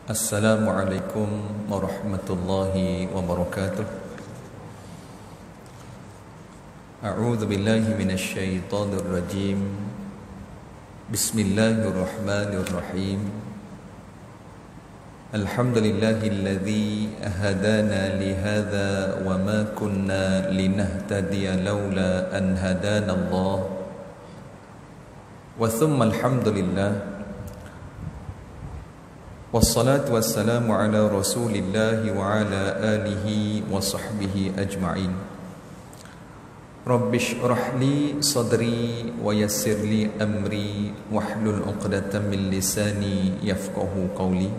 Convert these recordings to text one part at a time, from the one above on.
Assalamualaikum warahmatullahi wabarakatuh. A'udzu billahi minasy syaithanir rajim. Bismillahirrahmanirrahim. Alhamdulillahilladzi hadana li hadza wa ma kunna linahtadiya laula an hadana Allah. Wa thumma alhamdulillah. Wassalatu wassalamu ala rasulillahi wa ala alihi wa sahbihi ajma'in. Rabbi shrah li sadri wa yassir li amri wahlul 'uqdatam min lisani yafqahu qawli.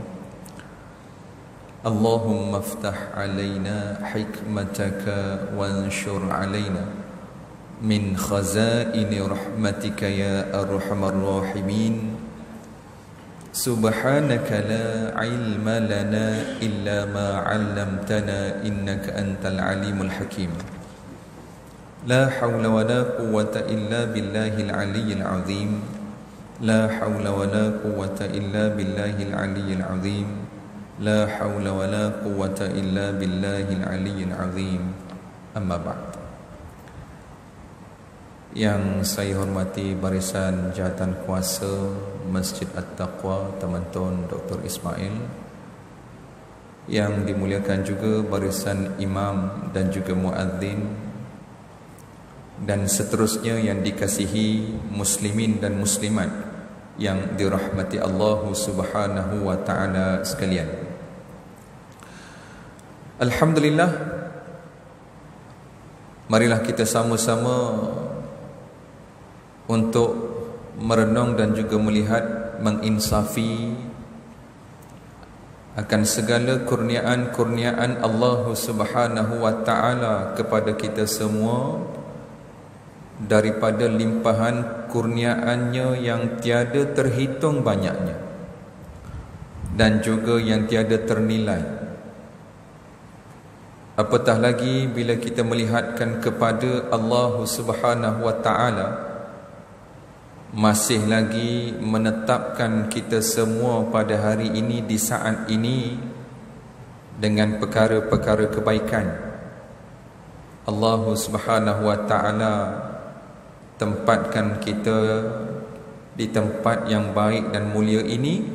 Allahumma iftah 'alaina hikmataka wanshur 'alaina min khazaini rahmatika ya arhamar rahimin. Subhanaka la ilma lana illa ma 'allamtana innaka antal alimul hakim. La hawla wa la quwwata illa billahil aliyyil azim. La hawla wa la quwwata illa billahil aliyyil azim. La hawla wa la quwwata illa billahil aliyyil azim. Amma ba'd. Yang saya hormati barisan jawatan kuasa Masjid At-Taqwa Temanton Dr. Ismail, yang dimuliakan juga barisan imam dan juga muadzin, dan seterusnya yang dikasihi muslimin dan muslimat yang dirahmati Allah Subhanahu wa taala sekalian. Alhamdulillah, marilah kita sama-sama untuk merenung dan juga melihat, menginsafi akan segala kurniaan-kurniaan Allah Subhanahu wa taala kepada kita semua, daripada limpahan kurniaannya yang tiada terhitung banyaknya dan juga yang tiada ternilai. Apatah lagi bila kita melihatkan kepada Allah Subhanahu wa taala masih lagi menetapkan kita semua pada hari ini, di saat ini, dengan perkara-perkara kebaikan. Allah Subhanahu wa taala tempatkan kita di tempat yang baik dan mulia ini,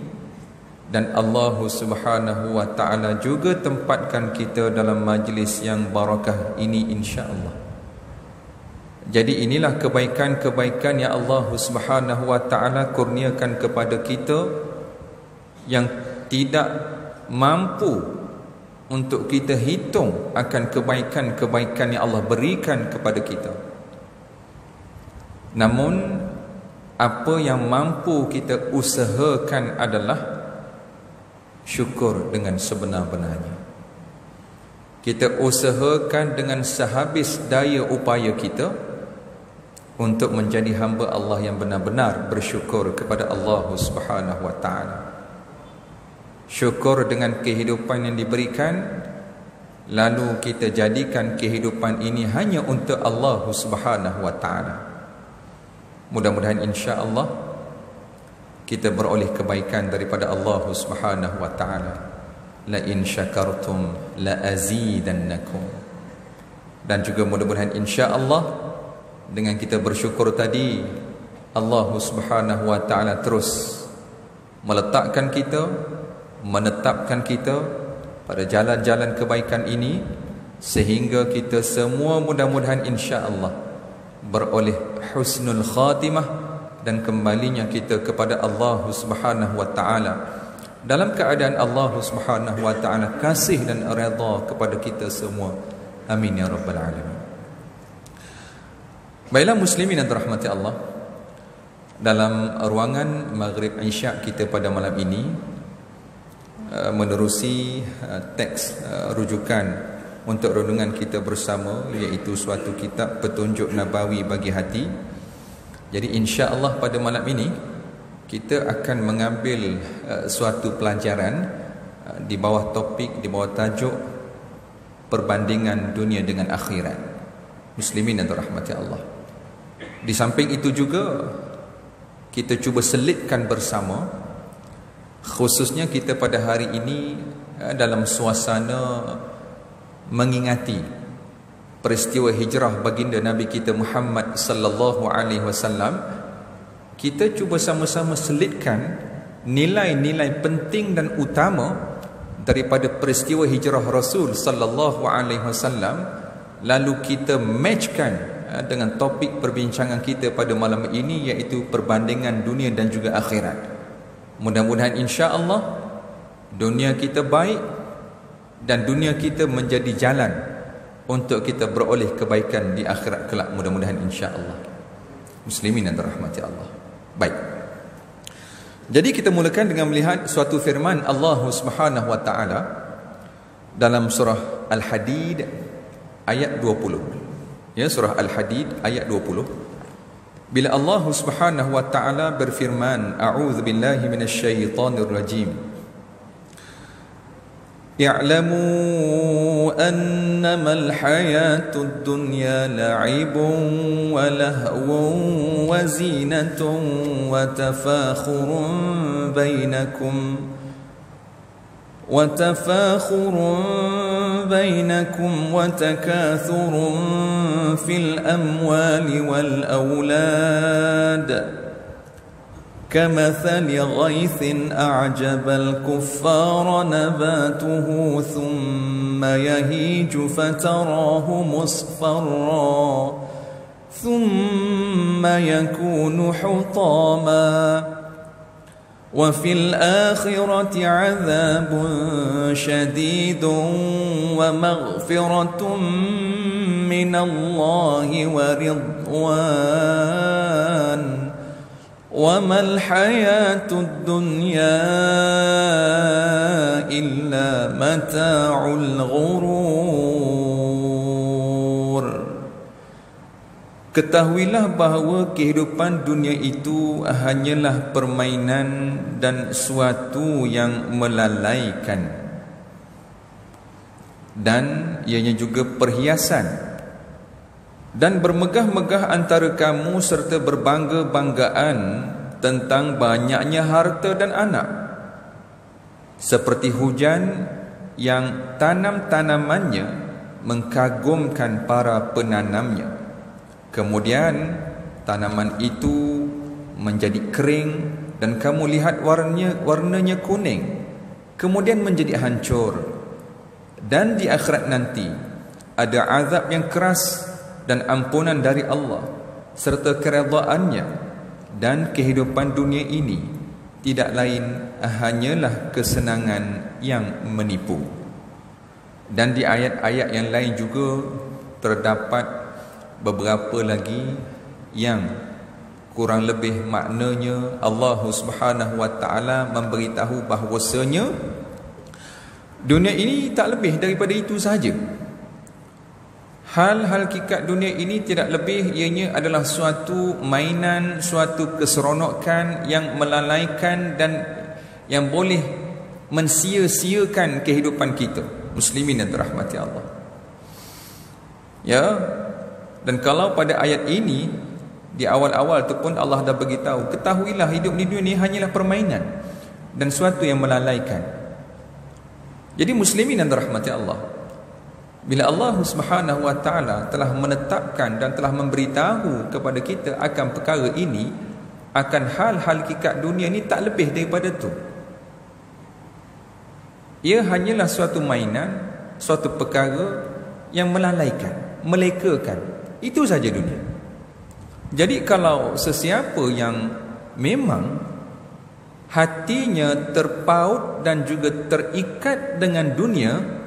dan Allah Subhanahu wa taala juga tempatkan kita dalam majlis yang barakah ini, insya-Allah. Jadi inilah kebaikan-kebaikan yang Allah Subhanahu wa taala kurniakan kepada kita, yang tidak mampu untuk kita hitung akan kebaikan-kebaikan yang Allah berikan kepada kita. Namun apa yang mampu kita usahakan adalah syukur dengan sebenar-benarnya. Kita usahakan dengan sehabis daya upaya kita untuk menjadi hamba Allah yang benar-benar bersyukur kepada Allah Subhanahu wa taala. Syukur dengan kehidupan yang diberikan, lalu kita jadikan kehidupan ini hanya untuk Allah Subhanahu wa taala. Mudah-mudahan insya-Allah kita beroleh kebaikan daripada Allah Subhanahu wa taala. La in syakartum la azidannakum. Dan juga mudah-mudahan insya-Allah dengan kita bersyukur tadi, Allah Subhanahu wa taala terus meletakkan kita, menetapkan kita pada jalan-jalan kebaikan ini, sehingga kita semua mudah-mudahan insya-Allah beroleh husnul khatimah dan kembalinya kita kepada Allah Subhanahu wa taala dalam keadaan Allah Subhanahu wa taala kasih dan redha kepada kita semua. Amin ya rabbal alamin. Baiklah muslimin yang dirahmati Allah, dalam ruangan Maghrib Isyak kita pada malam ini, menerusi teks rujukan untuk renungan kita bersama, iaitu suatu kitab petunjuk nabawi bagi hati. Jadi insya-Allah pada malam ini kita akan mengambil suatu pelajaran di bawah topik, di bawah tajuk perbandingan dunia dengan akhirat. Muslimin yang dirahmati Allah, di samping itu juga kita cuba selitkan bersama Khususnya kita pada hari ini dalam suasana mengingati peristiwa hijrah baginda Nabi kita Muhammad sallallahu alaihi wasallam, kita cuba sama-sama selitkan nilai-nilai penting dan utama daripada peristiwa hijrah Rasul sallallahu alaihi wasallam, lalu kita matchkan dengan topik perbincangan kita pada malam ini, iaitu perbandingan dunia dan juga akhirat. Mudah-mudahan insya-Allah dunia kita baik dan dunia kita menjadi jalan untuk kita beroleh kebaikan di akhirat kelak, mudah-mudahan insya-Allah. Muslimin yang dirahmati Allah. Baik. Jadi kita mulakan dengan melihat suatu firman Allah Subhanahu wa taala dalam surah Al-Hadid ayat 20. Ya, surah Al-Hadid ayat 20. Bila Allah Subhanahu wa taala berfirman, a'udzu billahi minasyaitonir rajim. I'lamu annamal hayatud dunya la'ibun wa lahwun wa zinatun wa tafakhurun bainakum wa takathurun fil amwali wal awlad كمثل غيث أعجب الكفار نباته ثم يهيج فتراه مصفرا ثم يكون حطاما وفي الآخرة عذاب شديد ومغفرة من الله ورضوان وما الحياة الدنيا إلا متاع الغرور. Ketahuilah bahawa kehidupan dunia itu hanyalah permainan dan suatu yang melalaikan, dan ianya juga perhiasan, dan bermegah-megah antara kamu serta berbangga-banggaan tentang banyaknya harta dan anak, seperti hujan yang tanam-tanamannya mengagumkan para penanamnya, kemudian tanaman itu menjadi kering dan kamu lihat warnanya kuning, kemudian menjadi hancur. Dan di akhirat nanti ada azab yang keras dan ampunan dari Allah serta keredaannya, dan kehidupan dunia ini tidak lain hanyalah kesenangan yang menipu. Dan di ayat-ayat yang lain juga terdapat beberapa lagi yang kurang lebih maknanya Allah Subhanahu wa taala memberitahu bahawasanya dunia ini tak lebih daripada itu sahaja. Hal hakikat dunia ini tidak lebih, ianya adalah suatu mainan, suatu keseronokan yang melalaikan dan yang boleh mensia-siakan kehidupan kita, muslimin yang dirahmati Allah. Ya, dan kalau pada ayat ini di awal-awal tu pun Allah dah beritahu, ketahuilah hidup di dunia ini hanyalah permainan dan suatu yang melalaikan. Jadi muslimin yang dirahmati Allah, bila Allah Subhanahu wa taala telah menetapkan dan telah memberitahu kepada kita akan perkara ini, akan hal-hal hakikat dunia ini tak lebih daripada itu. Ia hanyalah suatu mainan, suatu perkara yang melalaikan, melekakan. Itu saja dunia. Jadi kalau sesiapa yang memang hatinya terpaut dan juga terikat dengan dunia,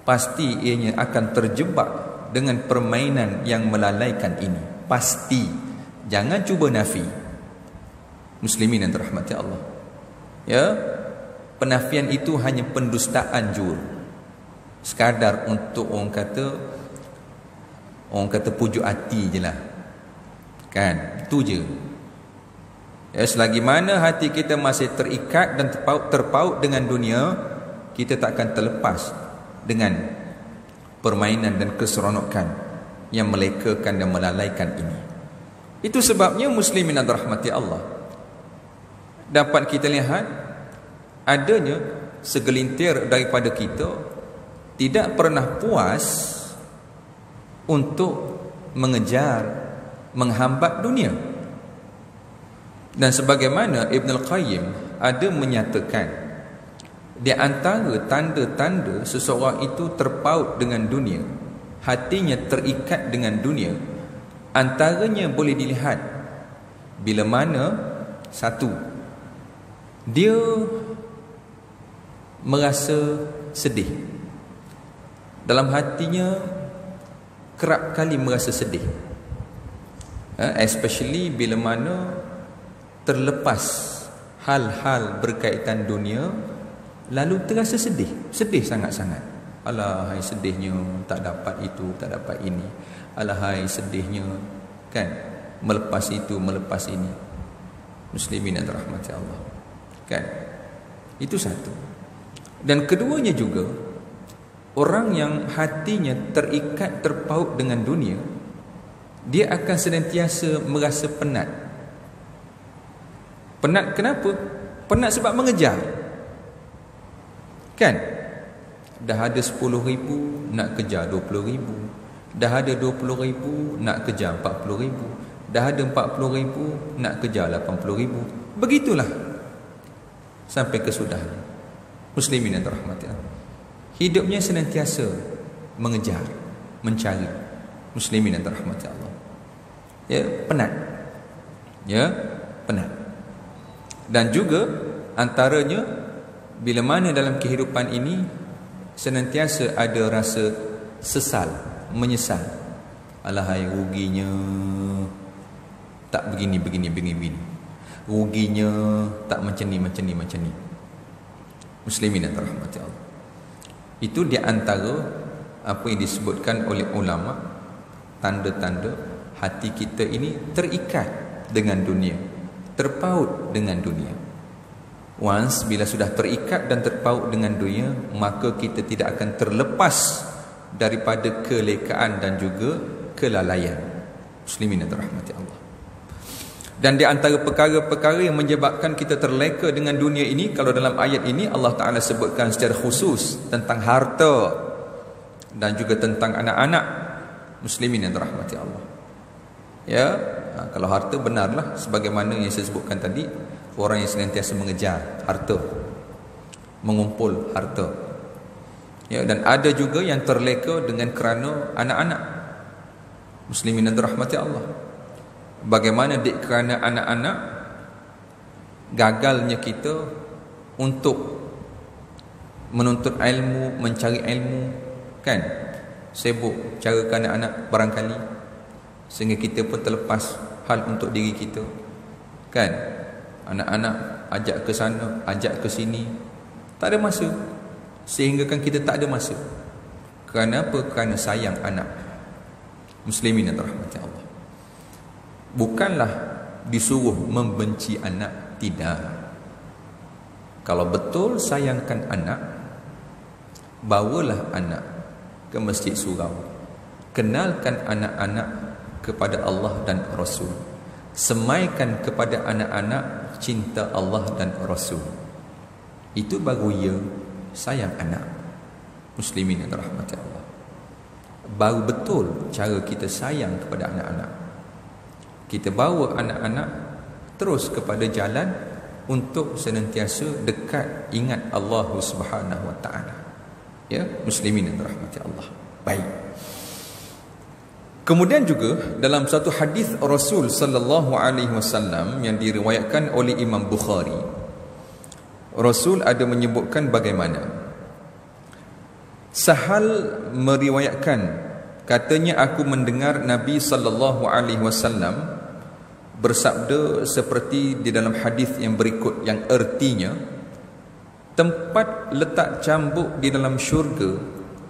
pasti ianya akan terjebak dengan permainan yang melalaikan ini. Pasti. Jangan cuba nafi. Muslimin yang dirahmati Allah. Ya, penafian itu hanya pendustaan jur. Sekadar untuk orang kata pujuk hati je lah. Kan? Itu je. Ya, selagi mana hati kita masih terikat dan terpaut dengan dunia, kita tak akan terlepas dengan permainan dan keseronokan yang melekakan dan melalaikan ini. Itu sebabnya muslimin dan rahmati Allah, dapat kita lihat adanya segelintir daripada kita tidak pernah puas untuk mengejar, menghambat dunia. Dan sebagaimana Ibn Al-Qayyim ada menyatakan, di antara tanda-tanda seseorang itu terpaut dengan dunia, hatinya terikat dengan dunia, antaranya boleh dilihat bila mana satu, dia merasa sedih. Dalam hatinya kerap kali merasa sedih, especially bila mana terlepas hal-hal berkaitan dunia, lalu terasa sedih sangat-sangat. Alahai sedihnya tak dapat itu, tak dapat ini. Alahai sedihnya, kan, melepas itu, melepas ini. Muslimin yang dirahmati Allah, kan? Itu satu. Dan keduanya juga, orang yang hatinya terikat, terpaut dengan dunia, dia akan senantiasa merasa penat. Penat kenapa? Penat sebab mengejar, kan? Dah ada 10,000 nak kejar 20,000, dah ada 20,000 nak kejar 40,000, dah ada 40,000 nak kejar 80,000. Begitulah sampai kesudahan. Muslimin yang dirahmati Allah, hidupnya senantiasa mengejar, mencari. Muslimin yang dirahmati Allah, ya, penat, ya, penat. Dan juga antaranya, bila mana dalam kehidupan ini senantiasa ada rasa sesal, menyesal. Alahai ruginya tak begini. Ruginya tak macam ni. Muslimin yang dirahmati Allah, itu di antara apa yang disebutkan oleh ulama, tanda-tanda hati kita ini terikat dengan dunia, terpaut dengan dunia. Once bila sudah terikat dan terpaut dengan dunia, maka kita tidak akan terlepas daripada kelekaan dan juga kelalaian. Muslimin yang dirahmati Allah. Dan di antara perkara-perkara yang menyebabkan kita terleka dengan dunia ini, kalau dalam ayat ini Allah Ta'ala sebutkan secara khusus tentang harta dan juga tentang anak-anak. Muslimin yang dirahmati Allah, ya, kalau harta, benarlah sebagaimana yang saya sebutkan tadi, orang yang senantiasa mengejar harta, mengumpul harta, ya. Dan ada juga yang terleka dengan kerana anak-anak. Muslimin yang dirahmati Allah, bagaimana kerana anak-anak gagalnya kita untuk menuntut ilmu, mencari ilmu, kan? Sibuk cara ke anak-anak barangkali, sehingga kita pun terlepas hal untuk diri kita, kan? Anak-anak ajak ke sana, ajak ke sini, tak ada masa, sehingga kan kita tak ada masa. Kerana apa? Kerana sayang anak. Muslimin yang dirahmati Allah, bukanlah disuruh membenci anak, tidak. Kalau betul sayangkan anak, bawalah anak ke masjid surau, kenalkan anak-anak kepada Allah dan Rasul, semaikan kepada anak-anak cinta Allah dan Rasul. Itu baru ia sayang anak. Muslimin yang dirahmati Allah, baru betul cara kita sayang kepada anak-anak. Kita bawa anak-anak terus kepada jalan untuk senantiasa dekat, ingat Allah Subhanahu Wa Taala, ya. Muslimin yang dirahmati Allah. Baik. Kemudian juga dalam satu hadis Rasul sallallahu alaihi wasallam yang diriwayatkan oleh Imam Bukhari, Rasul ada menyebutkan bagaimana Sahal meriwayatkan, katanya, aku mendengar Nabi sallallahu alaihi wasallam bersabda seperti di dalam hadis yang berikut, yang ertinya, tempat letak cambuk di dalam syurga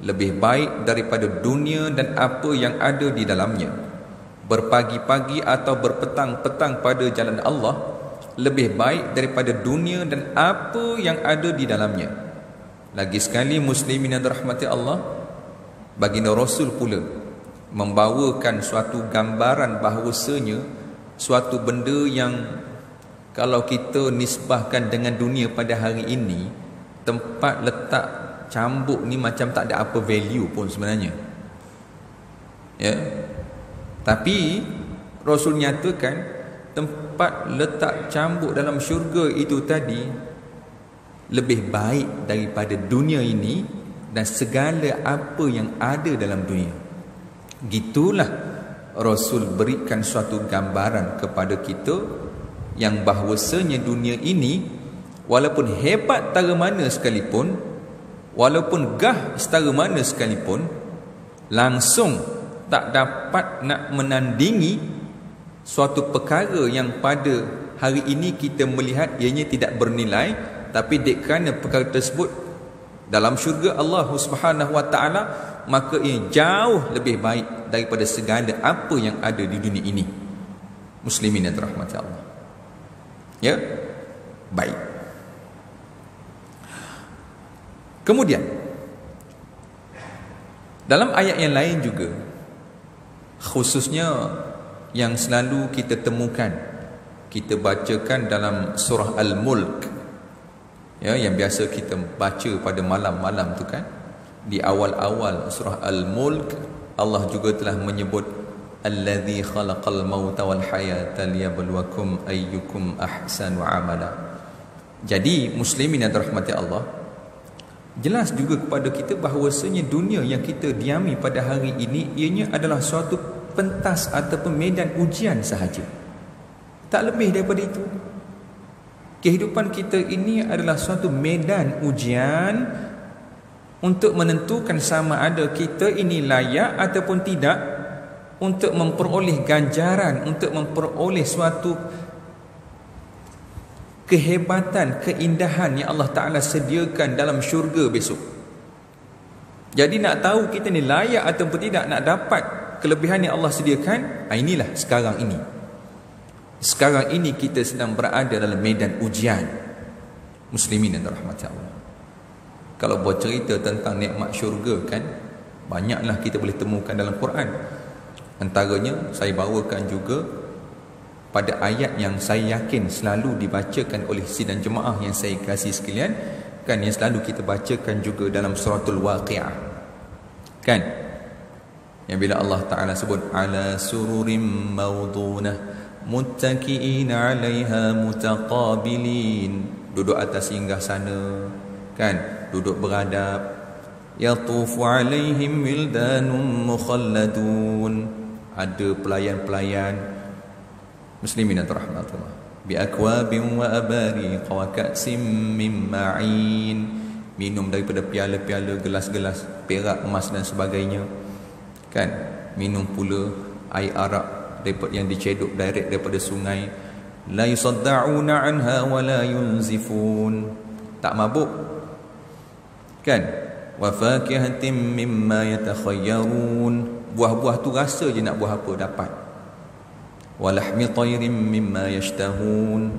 lebih baik daripada dunia dan apa yang ada di dalamnya. Berpagi-pagi atau berpetang-petang pada jalan Allah lebih baik daripada dunia dan apa yang ada di dalamnya. Lagi sekali, muslimin yang dirahmati Allah, baginda Rasul pula membawakan suatu gambaran bahawasanya suatu benda yang Kalau kita nisbahkan dengan dunia pada hari ini, tempat letak cambuk ni macam tak ada apa value pun sebenarnya. Ya. Tapi Rasul nyatakan tempat letak cambuk dalam syurga itu tadi lebih baik daripada dunia ini dan segala apa yang ada dalam dunia. Gitulah Rasul berikan suatu gambaran kepada kita yang bahawasanya dunia ini walaupun hebat tara mana sekalipun, walaupun gah setara mana sekalipun, langsung tak dapat nak menandingi suatu perkara yang pada hari ini kita melihat ianya tidak bernilai, tapi dek kerana perkara tersebut dalam syurga Allah Subhanahu wa taala, maka ia jauh lebih baik daripada segala apa yang ada di dunia ini. Muslimin yang dirahmati Allah. Ya, baik. Kemudian dalam ayat yang lain juga, khususnya yang selalu kita temukan, kita bacakan dalam surah Al-Mulk, ya, yang biasa kita baca pada malam-malam tu kan, di awal-awal surah Al-Mulk Allah juga telah menyebut Allazi khalaqal mauta wal hayata liyabluwakum ayyukum ahsanu amala. Jadi muslimin yang dirahmati Allah, jelas juga kepada kita bahawasanya dunia yang kita diami pada hari ini ianya adalah suatu pentas ataupun medan ujian sahaja. Tak lebih daripada itu. Kehidupan kita ini adalah suatu medan ujian untuk menentukan sama ada kita ini layak ataupun tidak untuk memperoleh ganjaran, untuk memperoleh suatu kehebatan, keindahan yang Allah Ta'ala sediakan dalam syurga besok. Jadi nak tahu kita ni layak ataupun tidak nak dapat kelebihan yang Allah sediakan, inilah sekarang ini. Sekarang ini kita sedang berada dalam medan ujian. Muslimin yang dirahmati Allah. Kalau buat cerita tentang nikmat syurga kan, banyaklah kita boleh temukan dalam Quran. Antaranya saya bawakan juga pada ayat yang saya yakin selalu dibacakan oleh sidang jemaah yang saya kasih sekalian, kan, yang selalu kita bacakan juga dalam suratul Waqi'ah, kan, yang bila Allah Ta'ala sebut ala sururim mawdunah muttaki'ina 'alaiha mutaqabilin, duduk atas singgah sana, kan, duduk beradab, yatufu 'alaihim wildanun mukhalladun, ada pelayan-pelayan. Muslimin dan rahmatullah, bi akwabin wa abariq wa ka'sim min ma'in, minum daripada piala-piala, gelas-gelas perak, emas dan sebagainya, kan, minum pula air arak daripada yang dicedok direct daripada sungai, la yusadda'una 'anha wa la yunzifun, tak mabuk, kan, wa fakihatin mimma yatakhayyarun, buah-buah tu rasa je nak buah apa dapat, wa lahmi tayrin mimma yashtahun,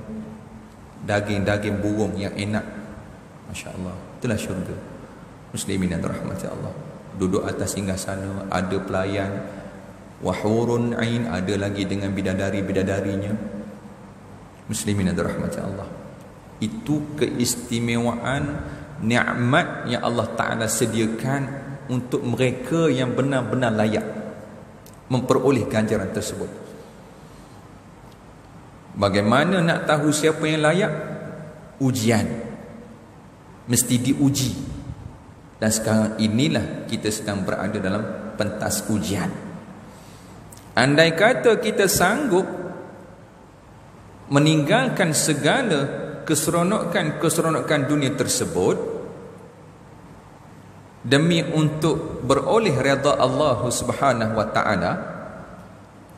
daging-daging burung yang enak. Masya-Allah, itulah syurga. Muslimin dan rahmati Allah, duduk atas singgasana, ada pelayan, wa hurun ain, ada lagi dengan bidadari-bidadarinya. Muslimin dan rahmati Allah, itu keistimewaan nikmat yang Allah Ta'ala sediakan untuk mereka yang benar-benar layak memperoleh ganjaran tersebut. Bagaimana nak tahu siapa yang layak? Ujian, mesti diuji. Dan sekarang inilah kita sedang berada dalam pentas ujian. Andai kata kita sanggup meninggalkan segala keseronokan dunia tersebut demi untuk beroleh redha Allah Subhanahu wa taala,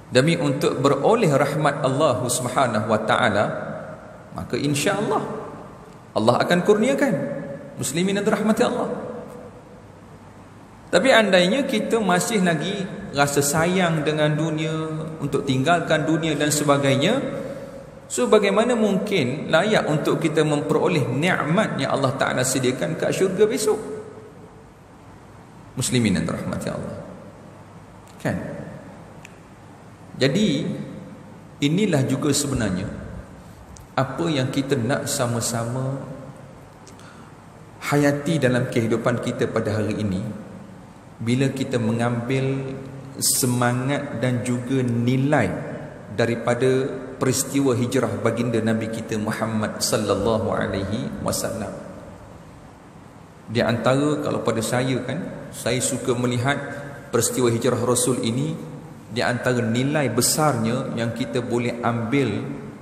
demi untuk beroleh rahmat Allah Subhanahu wa taala, maka insya-Allah Allah akan kurniakan. Muslimin dan rahmati Allah. Tapi andainya kita masih lagi rasa sayang dengan dunia, untuk tinggalkan dunia dan sebagainya, so bagaimana mungkin layak untuk kita memperoleh nikmat yang Allah Ta'ala sediakan kat syurga besok? Muslimin dan rahmati Allah, kan? Jadi inilah juga sebenarnya apa yang kita nak sama-sama hayati dalam kehidupan kita pada hari ini, bila kita mengambil semangat dan juga nilai daripada peristiwa hijrah baginda Nabi kita Muhammad sallallahu alaihi wasallam. Di antara, kalau pada saya kan, saya suka melihat peristiwa hijrah Rasul ini, di antara nilai besarnya yang kita boleh ambil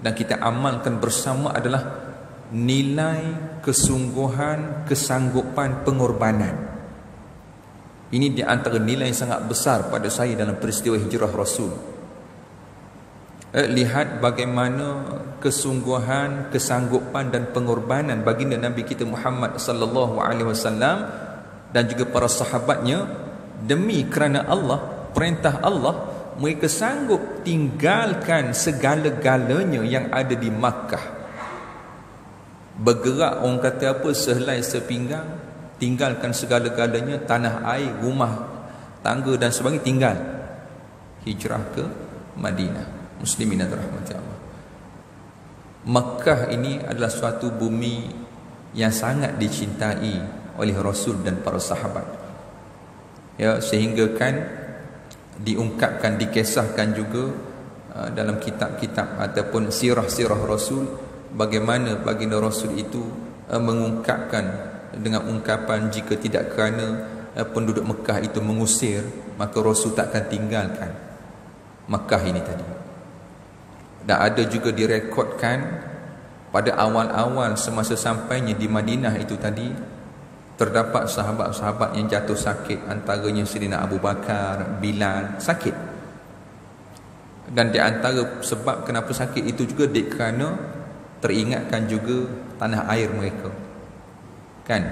dan kita amalkan bersama adalah nilai kesungguhan, kesanggupan, pengorbanan. Ini di antara nilai yang sangat besar pada saya dalam peristiwa hijrah Rasul. Lihat bagaimana kesungguhan, kesanggupan dan pengorbanan baginda Nabi kita Muhammad sallallahu alaihi wasallam dan juga para sahabatnya demi kerana Allah, perintah Allah. Mereka sanggup tinggalkan segala-galanya yang ada di Makkah, bergerak, orang kata apa, sehelai sepinggang, tinggalkan segala-galanya, tanah air, rumah tangga dan sebagainya, tinggal, hijrah ke Madinah. Muslimin dan rahmati Allah. Makkah ini adalah suatu bumi yang sangat dicintai oleh Rasul dan para sahabat, ya, sehingga kan diungkapkan, dikisahkan juga dalam kitab-kitab ataupun sirah-sirah Rasul, bagaimana baginda Rasul itu mengungkapkan dengan ungkapan, jika tidak kerana penduduk Mekah itu mengusir, maka Rasul takkan tinggalkan Mekah ini tadi. Dan ada juga direkodkan pada awal-awal semasa sampainya di Madinah itu tadi, terdapat sahabat-sahabat yang jatuh sakit, antaranya Sayyidina Abu Bakar, Bilal, sakit. Dan di antara sebab kenapa sakit itu juga kerana teringatkan juga tanah air mereka, kan,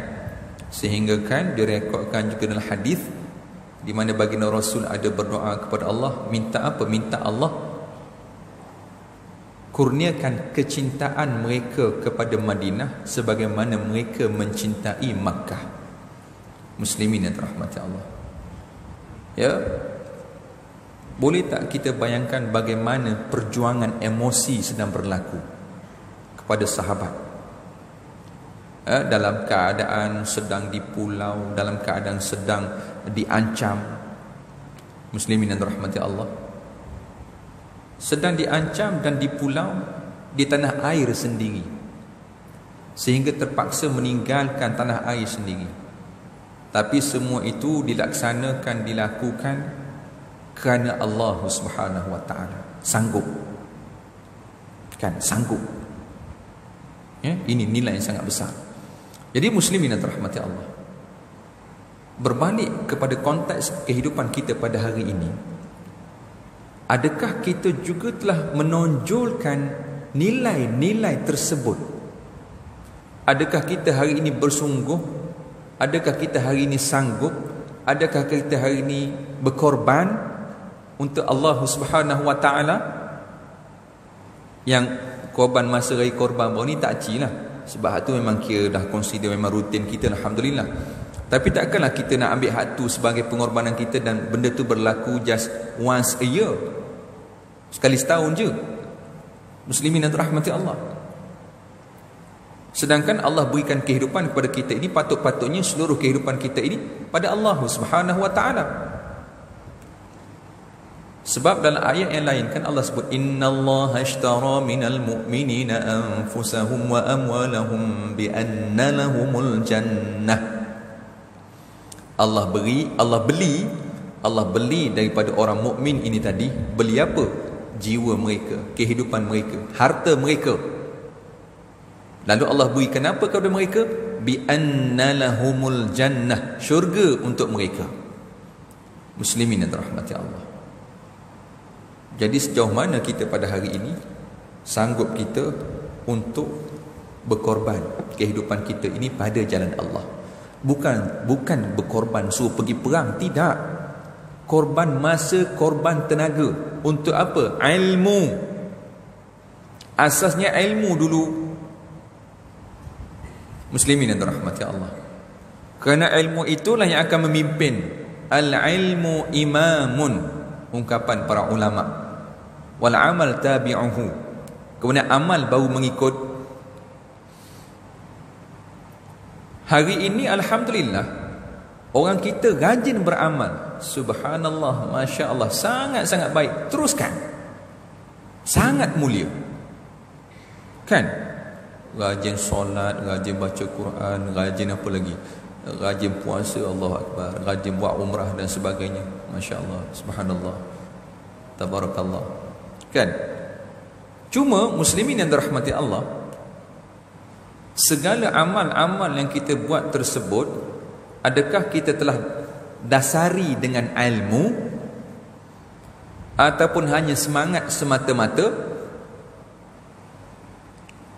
sehingga kan direkodkan juga dalam hadis di mana baginda Rasul ada berdoa kepada Allah, minta apa? Minta Allah kurniakan kecintaan mereka kepada Madinah sebagaimana mereka mencintai Makkah. Muslimin yang dirahmati Allah, ya, boleh tak kita bayangkan bagaimana perjuangan emosi sedang berlaku kepada sahabat, dalam keadaan sedang di pulau, dalam keadaan sedang diancam. Muslimin yang dirahmati Allah, sedang diancam dan di pulau, di tanah air sendiri, sehingga terpaksa meninggalkan tanah air sendiri. Tapi semua itu dilaksanakan, dilakukan kerana Allah Subhanahu wa taala sanggup, kan, sanggup, ya, ini nilai yang sangat besar. Jadi muslimin yang dirahmati Allah, berbalik kepada konteks kehidupan kita pada hari ini, adakah kita juga telah menonjolkan nilai-nilai tersebut? Adakah kita hari ini bersungguh? Adakah kita hari ini sanggup? Adakah kita hari ini berkorban untuk Allah Subhanahu wa taala? Yang korban masa raya korban baru ni tak kecil lah, sebab hak tu memang kira dah consider memang rutin kita, alhamdulillah. Tapi takkanlah kita nak ambil hak tu sebagai pengorbanan kita dan benda tu berlaku just once a year, sekali setahun je. Muslimin dan rahmati Allah. Sedangkan Allah berikan kehidupan kepada kita ini, patut-patutnya seluruh kehidupan kita ini pada Allah Subhanahu wa taala. Sebab dalam ayat yang lain kan Allah sebut, innallaha ashtara minal mu'minina anfusahum wa amwalahum bi anna lahumul jannah. Allah beli daripada orang mukmin ini tadi. Beli apa? Jiwa mereka, kehidupan mereka, harta mereka. Lalu Allah beri kenapa kepada mereka? Bi anna lahumul jannah, syurga untuk mereka. Muslimin yang dirahmati Allah. Jadi sejauh mana kita pada hari ini sanggup kita untuk berkorban kehidupan kita ini pada jalan Allah? Bukan berkorban suruh pergi perang, tidak. Korban masa, korban tenaga. Untuk apa? Ilmu. Asasnya ilmu dulu. Muslimin yang dirahmati Allah. Kerana ilmu itulah yang akan memimpin. Al-ilmu imamun, ungkapan para ulama. Wal amal tabi'uhu. kemudian amal baru mengikut. Hari ini alhamdulillah orang kita rajin beramal. Subhanallah, Masya Allah, sangat-sangat baik. Teruskan. Sangat mulia. Kan? Rajin solat, rajin baca Quran, rajin apa lagi? Rajin puasa, Allahu Akbar, rajin buat umrah dan sebagainya. Masya Allah, subhanallah, tabarakallah. Kan? Cuma muslimin yang dirahmati Allah, segala amal-amal yang kita buat tersebut, adakah kita telah dasari dengan ilmu ataupun hanya semangat semata-mata?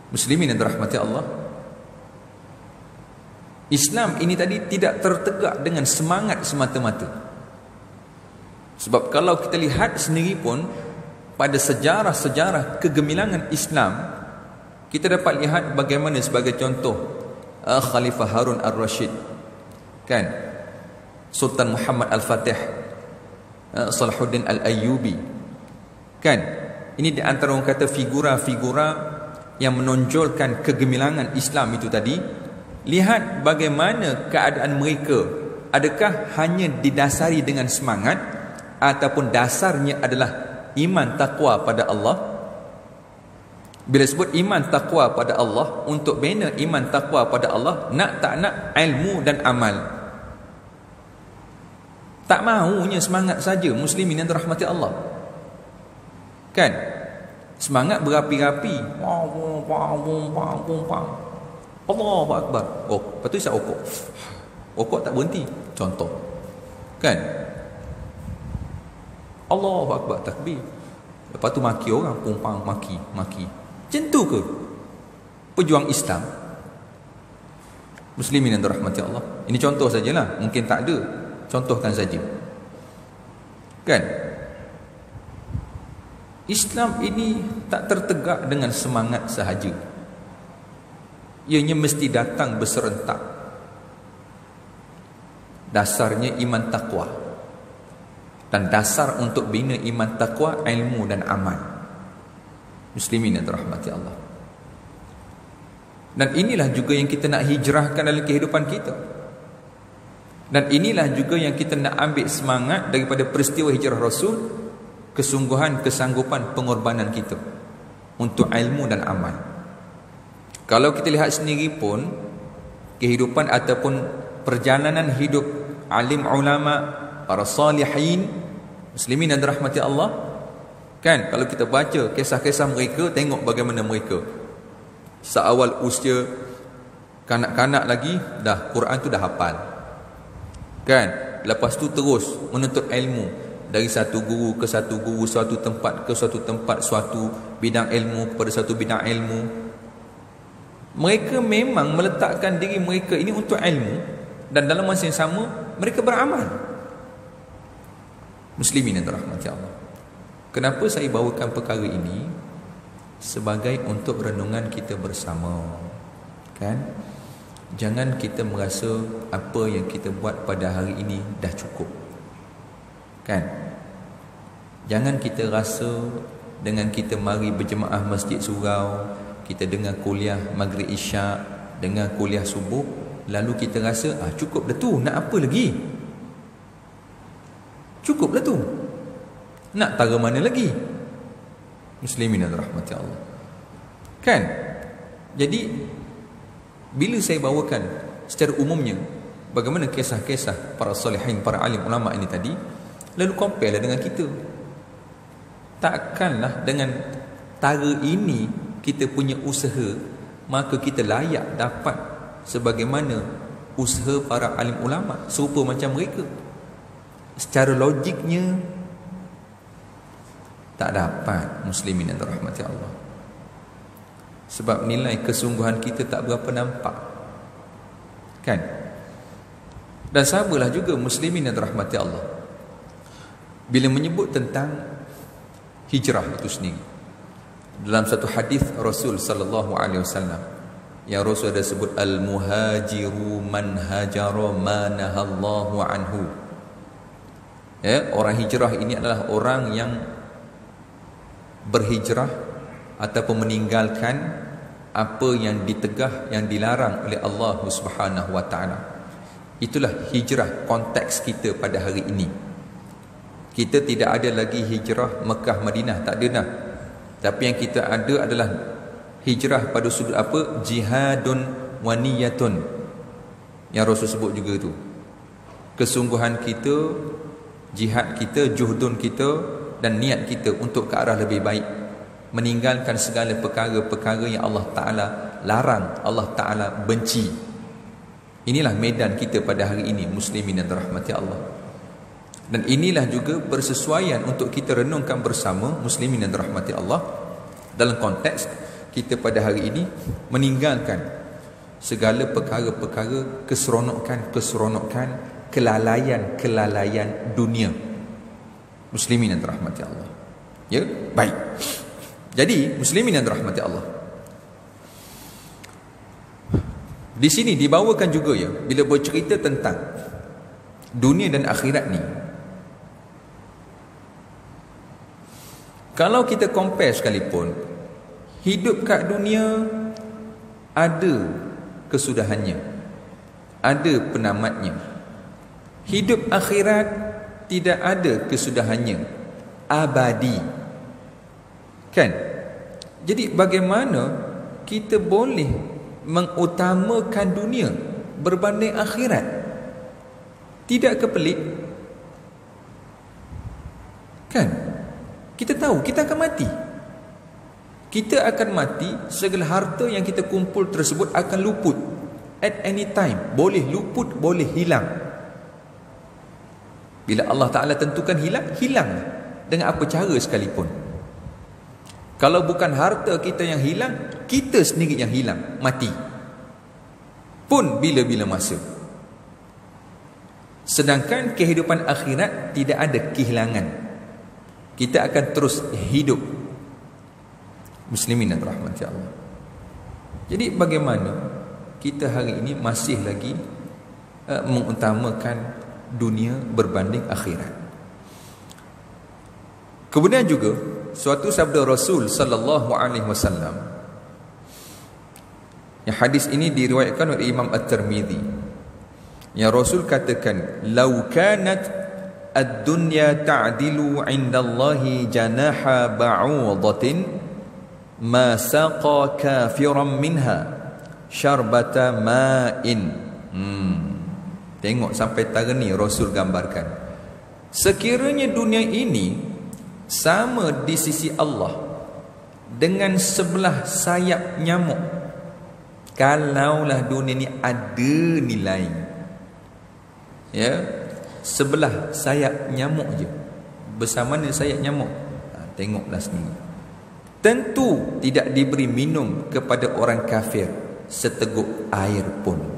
Muslimin yang dirahmati Allah, Islam ini tadi tidak tertegak dengan semangat semata-mata. Sebab kalau kita lihat sendiri pun pada sejarah-sejarah kegemilangan Islam, kita dapat lihat bagaimana sebagai contoh Khalifah Harun Ar-Rashid, kan, Sultan Muhammad Al-Fatih, Salahuddin Al-Ayyubi, kan, ini di antara orang kata figura-figura yang menonjolkan kegemilangan Islam itu tadi. Lihat bagaimana keadaan mereka, adakah hanya didasari dengan semangat ataupun dasarnya adalah iman takwa pada Allah. Bila sebut iman takwa pada Allah, untuk bina iman takwa pada Allah, nak tak nak ilmu dan amal. Tak mahunya semangat saja muslimin yang dirahmati Allah, kan? Semangat berapi-api, Allahu Akbar. Oh, lepas tu isap okok. Okok tak berhenti. Contoh, kan? Allahu Akbar, takbir. Lepas tu maki orang, pumpang, maki. Macam tu ke pejuang Islam? Muslimin yang dirahmati Allah. Ini contoh sajalah, mungkin tak ada. Contohkan saja. Kan? Islam ini tak tertegak dengan semangat sahaja. Ianya mesti datang berserentak. Dasarnya iman takwa. Dan dasar untuk bina iman takwa, ilmu dan amal. Muslimin yang dirahmati Allah. Dan inilah juga yang kita nak hijrahkan dalam kehidupan kita. Dan inilah juga yang kita nak ambil semangat daripada peristiwa hijrah Rasul, kesungguhan, kesanggupan, pengorbanan kita untuk ilmu dan amal. Kalau kita lihat sendiri pun, kehidupan ataupun perjalanan hidup alim ulama, para salihin, muslimin yang dirahmati Allah, kan, kalau kita baca kisah-kisah mereka, tengok bagaimana mereka seawal usia kanak-kanak lagi dah Quran tu dah hafal, kan? Lepas tu terus menuntut ilmu dari satu guru ke satu guru, suatu tempat ke suatu tempat, suatu bidang ilmu kepada satu bidang ilmu. Mereka memang meletakkan diri mereka ini untuk ilmu, dan dalam masa yang sama mereka beramal. Muslimin yang dirahmati Allah, kenapa saya bawakan perkara ini? Sebagai untuk renungan kita bersama, kan? Jangan kita merasa apa yang kita buat pada hari ini dah cukup, kan? Jangan kita rasa dengan kita mari berjemaah masjid surau, kita dengar kuliah maghrib isyak, dengar kuliah subuh, lalu kita rasa cukup dah tu, nak apa lagi? Cukup dah tu, nak tara mana lagi? Muslimin dan rahmati Allah, kan? Jadi bila saya bawakan secara umumnya bagaimana kisah-kisah para salihin, para alim ulama ini tadi, lalu compare lah dengan kita. Takkanlah dengan tara ini kita punya usaha maka kita layak dapat sebagaimana usaha para alim ulama serupa macam mereka. Secara logiknya tak dapat, muslimin yang dirahmati Allah. Sebab nilai kesungguhan kita tak berapa nampak, kan? Dan samalah juga muslimin yang dirahmati Allah bila menyebut tentang hijrah itu sendiri. Dalam satu hadis Rasul sallallahu alaihi wasallam, yang Rasul ada sebut al-muhajiru man hajara ma nahallahu anhu. Orang hijrah ini adalah orang yang berhijrah ataupun meninggalkan apa yang ditegah, yang dilarang oleh Allah Subhanahu wa taala. Itulah hijrah konteks kita pada hari ini. Kita tidak ada lagi hijrah Mekah Madinah, tak ada dah. Tapi yang kita ada adalah hijrah pada sudut apa? Jihadun wa niyatun. Yang Rasul sebut juga tu. Kesungguhan kita, jihad kita, juhdun kita dan niat kita untuk ke arah lebih baik, meninggalkan segala perkara-perkara yang Allah Ta'ala larang, Allah Ta'ala benci. Inilah medan kita pada hari ini, muslimin yang dirahmati Allah. Dan inilah juga bersesuaian untuk kita renungkan bersama, muslimin yang dirahmati Allah, dalam konteks kita pada hari ini meninggalkan segala perkara-perkara keseronokan, kelalaian dunia, muslimin yang dirahmati Allah. Ya, baik. Jadi muslimin yang dirahmati Allah, di sini dibawakan juga ya, bila bercerita tentang dunia dan akhirat ni, kalau kita compare sekalipun, hidup kat dunia ada kesudahannya, ada penamatnya. Hidup akhirat tidak ada kesudahannya, abadi. Kan? Jadi bagaimana kita boleh mengutamakan dunia berbanding akhirat? Tidak ke pelik? Kan? Kita tahu kita akan mati. Kita akan mati, segala harta yang kita kumpul tersebut akan luput at any time. Boleh luput, boleh hilang. Bila Allah Ta'ala tentukan hilang, hilang dengan apa cara sekalipun. Kalau bukan harta kita yang hilang, kita sendiri yang hilang, mati pun bila-bila masa. Sedangkan kehidupan akhirat tidak ada kehilangan. Kita akan terus hidup, muslimin dan rahmati Allah. Jadi bagaimana kita hari ini masih lagi mengutamakan dunia berbanding akhirat? Kemudian juga suatu sabda Rasul sallallahu alaihi wasallam, yang hadis ini diriwayatkan oleh Imam At-Tirmizi, yang Rasul katakan, "Lau kanat ad-dunya ta'dilu 'indallahi janaha ba'udatin ma saqa kafiran minha syarbata ma'in." Tengok sampai tara ni Rasul gambarkan, sekiranya dunia ini sama di sisi Allah dengan sebelah sayap nyamuk, kalaulah dunia ni ada nilai, ya, sebelah sayap nyamuk je, bersama dengan sayap nyamuk, tengoklah sendiri, tentu tidak diberi minum kepada orang kafir seteguk air pun.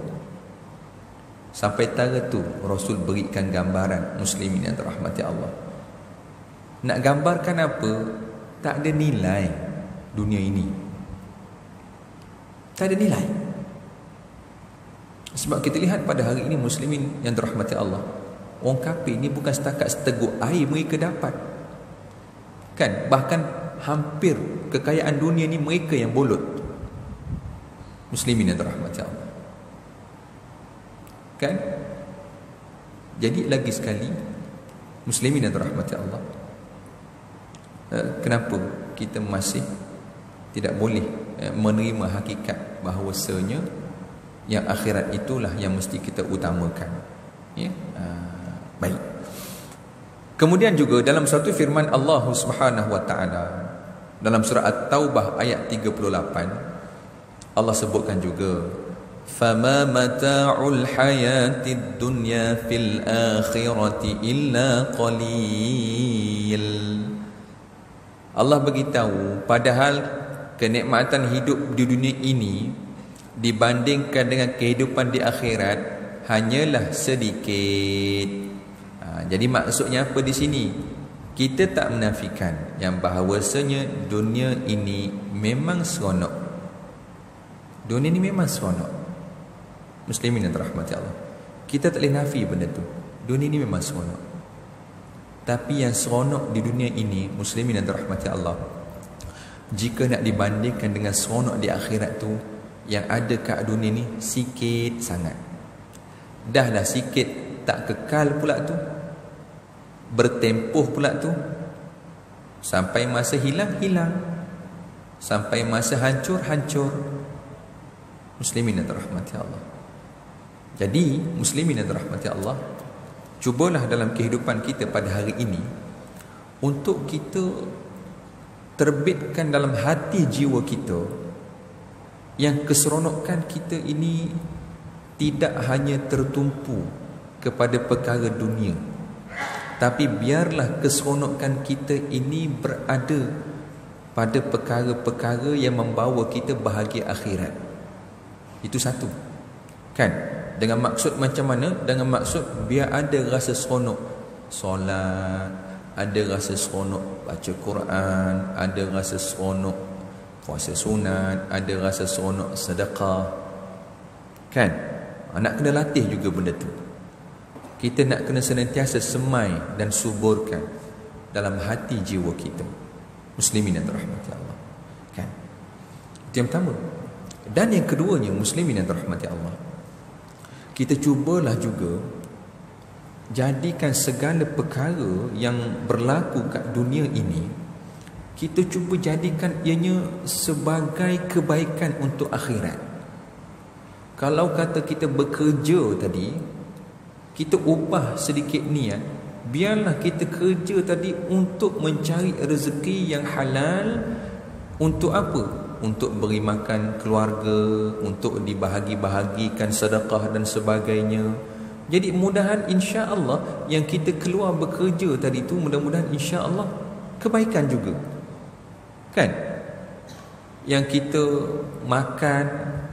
Sampai tara tu Rasul berikan gambaran, muslimin yang dirahmati Allah. Nak gambarkan apa? Tak ada nilai dunia ini, tak ada nilai. Sebab kita lihat pada hari ini, muslimin yang dirahmati Allah, orang kafir ni bukan setakat seteguk air mereka dapat, kan? Bahkan hampir kekayaan dunia ni mereka yang bolot, muslimin yang dirahmati Allah, kan? Jadi lagi sekali, muslimin yang dirahmati Allah, kenapa kita masih tidak boleh menerima hakikat bahawasanya yang akhirat itulah yang mesti kita utamakan, ya? Baik. Kemudian juga dalam satu firman Allah Subhanahu wa taala dalam surah At-Taubah ayat 38, Allah sebutkan juga, "Fama mata'ul hayatid dunya fil akhirati illa qalil." Allah beritahu, padahal kenikmatan hidup di dunia ini dibandingkan dengan kehidupan di akhirat hanyalah sedikit. Jadi maksudnya apa di sini? Kita tak menafikan yang bahawasanya dunia ini memang seronok. Dunia ini memang seronok, muslimin yang dirahmati Allah. Kita tak boleh nafi benda tu. Dunia ini memang seronok. Tapi yang seronok di dunia ini, muslimin yang dirahmati Allah, jika nak dibandingkan dengan seronok di akhirat tu, yang ada kat dunia ni sikit sangat. Dah lah sikit, tak kekal pula tu, bertempoh pula tu, sampai masa hilang, sampai masa hancur. Muslimin yang dirahmati Allah. Jadi muslimin yang dirahmati Allah, cubalah dalam kehidupan kita pada hari ini untuk kita terbitkan dalam hati jiwa kita yang keseronokan kita ini tidak hanya tertumpu kepada perkara dunia, tapi biarlah keseronokan kita ini berada pada perkara-perkara yang membawa kita bahagia akhirat. Itu satu, kan? Dengan maksud macam mana? Dengan maksud biar ada rasa seronok solat, ada rasa seronok baca Quran, ada rasa seronok puasa sunat, ada rasa seronok sedekah, kan? Nak kena latih juga benda tu. Kita nak kena senantiasa semai dan suburkan dalam hati jiwa kita. Muslimin yang dirahmati Allah, kan? Itu yang pertama. Dan yang keduanya, muslimin yang dirahmati Allah, kita cubalah juga jadikan segala perkara yang berlaku kat dunia ini, kita cuba jadikan ianya sebagai kebaikan untuk akhirat. Kalau kata kita bekerja tadi, kita ubah sedikit niat, biarlah kita kerja tadi untuk mencari rezeki yang halal. Untuk apa? Untuk beri makan keluarga, untuk dibahagi-bahagikan sedekah dan sebagainya. Jadi mudahan insya-Allah yang kita keluar bekerja tadi tu, mudah-mudahan insya-Allah kebaikan juga, kan? Yang kita makan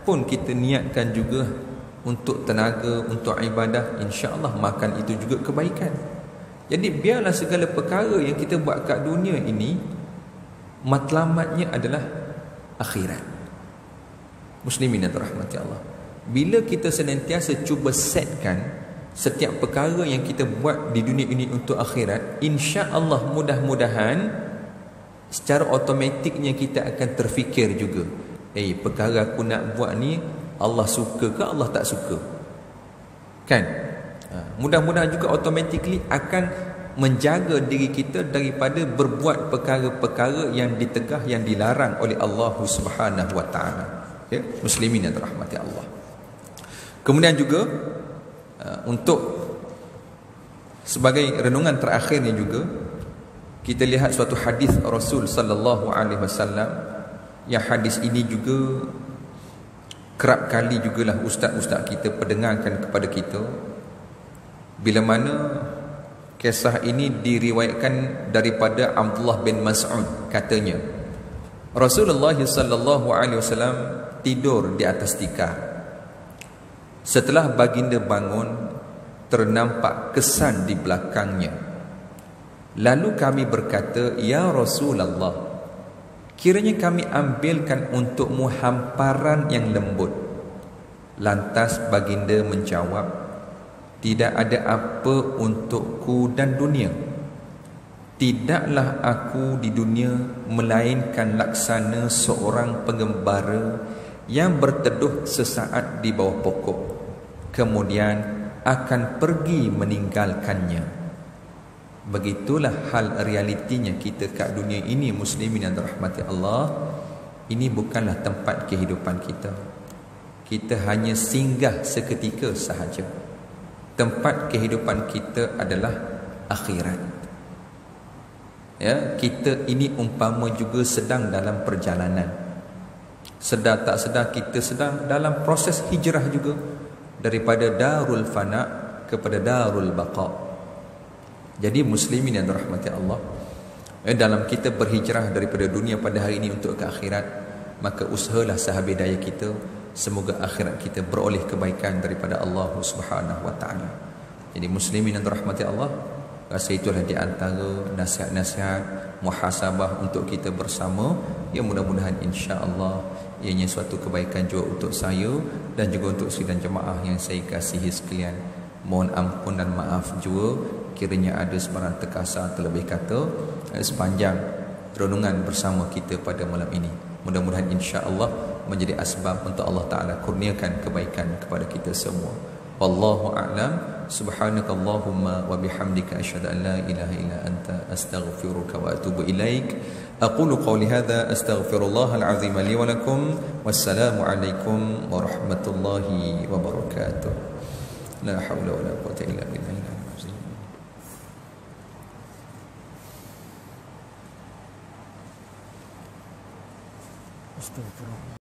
pun kita niatkan juga untuk tenaga, untuk ibadah, insya-Allah makan itu juga kebaikan. Jadi biarlah segala perkara yang kita buat kat dunia ini matlamatnya adalah akhirat. Muslimin yang dirahmati Allah, bila kita senantiasa cuba setkan setiap perkara yang kita buat di dunia ini untuk akhirat, insya-Allah mudah-mudahan secara automatiknya kita akan terfikir juga, perkara aku nak buat ni Allah suka ke Allah tak suka, kan? Mudah-mudahan juga automatically akan menjaga diri kita daripada berbuat perkara-perkara yang ditegah, yang dilarang oleh Allah Subhanahu wa taala. Ya, muslimin yang dirahmati Allah. Kemudian juga untuk sebagai renungan terakhirnya juga, kita lihat suatu hadis Rasul sallallahu alaihi wasallam, yang hadis ini juga kerap kali jugalah ustaz-ustaz kita pendengarkan kepada kita, bila mana kisah ini diriwayatkan daripada Abdullah bin Mas'ud. Katanya Rasulullah sallallahu alaihi wasallam tidur di atas tikar. Setelah baginda bangun, ternampak kesan di belakangnya. Lalu kami berkata, "Ya Rasulullah, kiranya kami ambilkan untukmu hamparan yang lembut." Lantas baginda menjawab, "Tidak ada apa untukku dan dunia. Tidaklah aku di dunia melainkan laksana seorang pengembara yang berteduh sesaat di bawah pokok, kemudian akan pergi meninggalkannya." Begitulah hal realitinya kita kat dunia ini, muslimin yang dirahmati Allah. Ini bukanlah tempat kehidupan kita. Kita hanya singgah seketika sahaja. Tempat kehidupan kita adalah akhirat. Ya, kita ini umpama juga sedang dalam perjalanan. Sedar tak sedar kita sedang dalam proses hijrah juga, daripada darul fana kepada darul baqa. Jadi muslimin yang dirahmati Allah, dalam kita berhijrah daripada dunia pada hari ini untuk ke akhirat, maka usahalah sehabis daya kita, semoga akhirat kita beroleh kebaikan daripada Allah Subhanahu wa taala. Jadi muslimin yang dirahmati Allah, rasa itulah di antara nasihat-nasihat muhasabah untuk kita bersama, yang mudah-mudahan insya-Allah ianya suatu kebaikan juga untuk saya dan juga untuk sidang jemaah yang saya kasihi sekalian. Mohon ampun dan maaf juga kiranya ada sebarang terkasar terlebih kata sepanjang renungan bersama kita pada malam ini. Mudah-mudahan insya-Allah menjadi asbab untuk Allah Taala kurniakan kebaikan kepada kita semua. Wallahu a'lam. Subhanakallahumma wa bihamdika asyhadu an la ilaha illa anta astaghfiruka wa atubu ilaik. Aqulu qawli hadha astaghfirullahal azim li wa lakum. Wassalamu alaikum warahmatullahi wabarakatuh. La haula wala quwwata illa billah. Astagfirullah.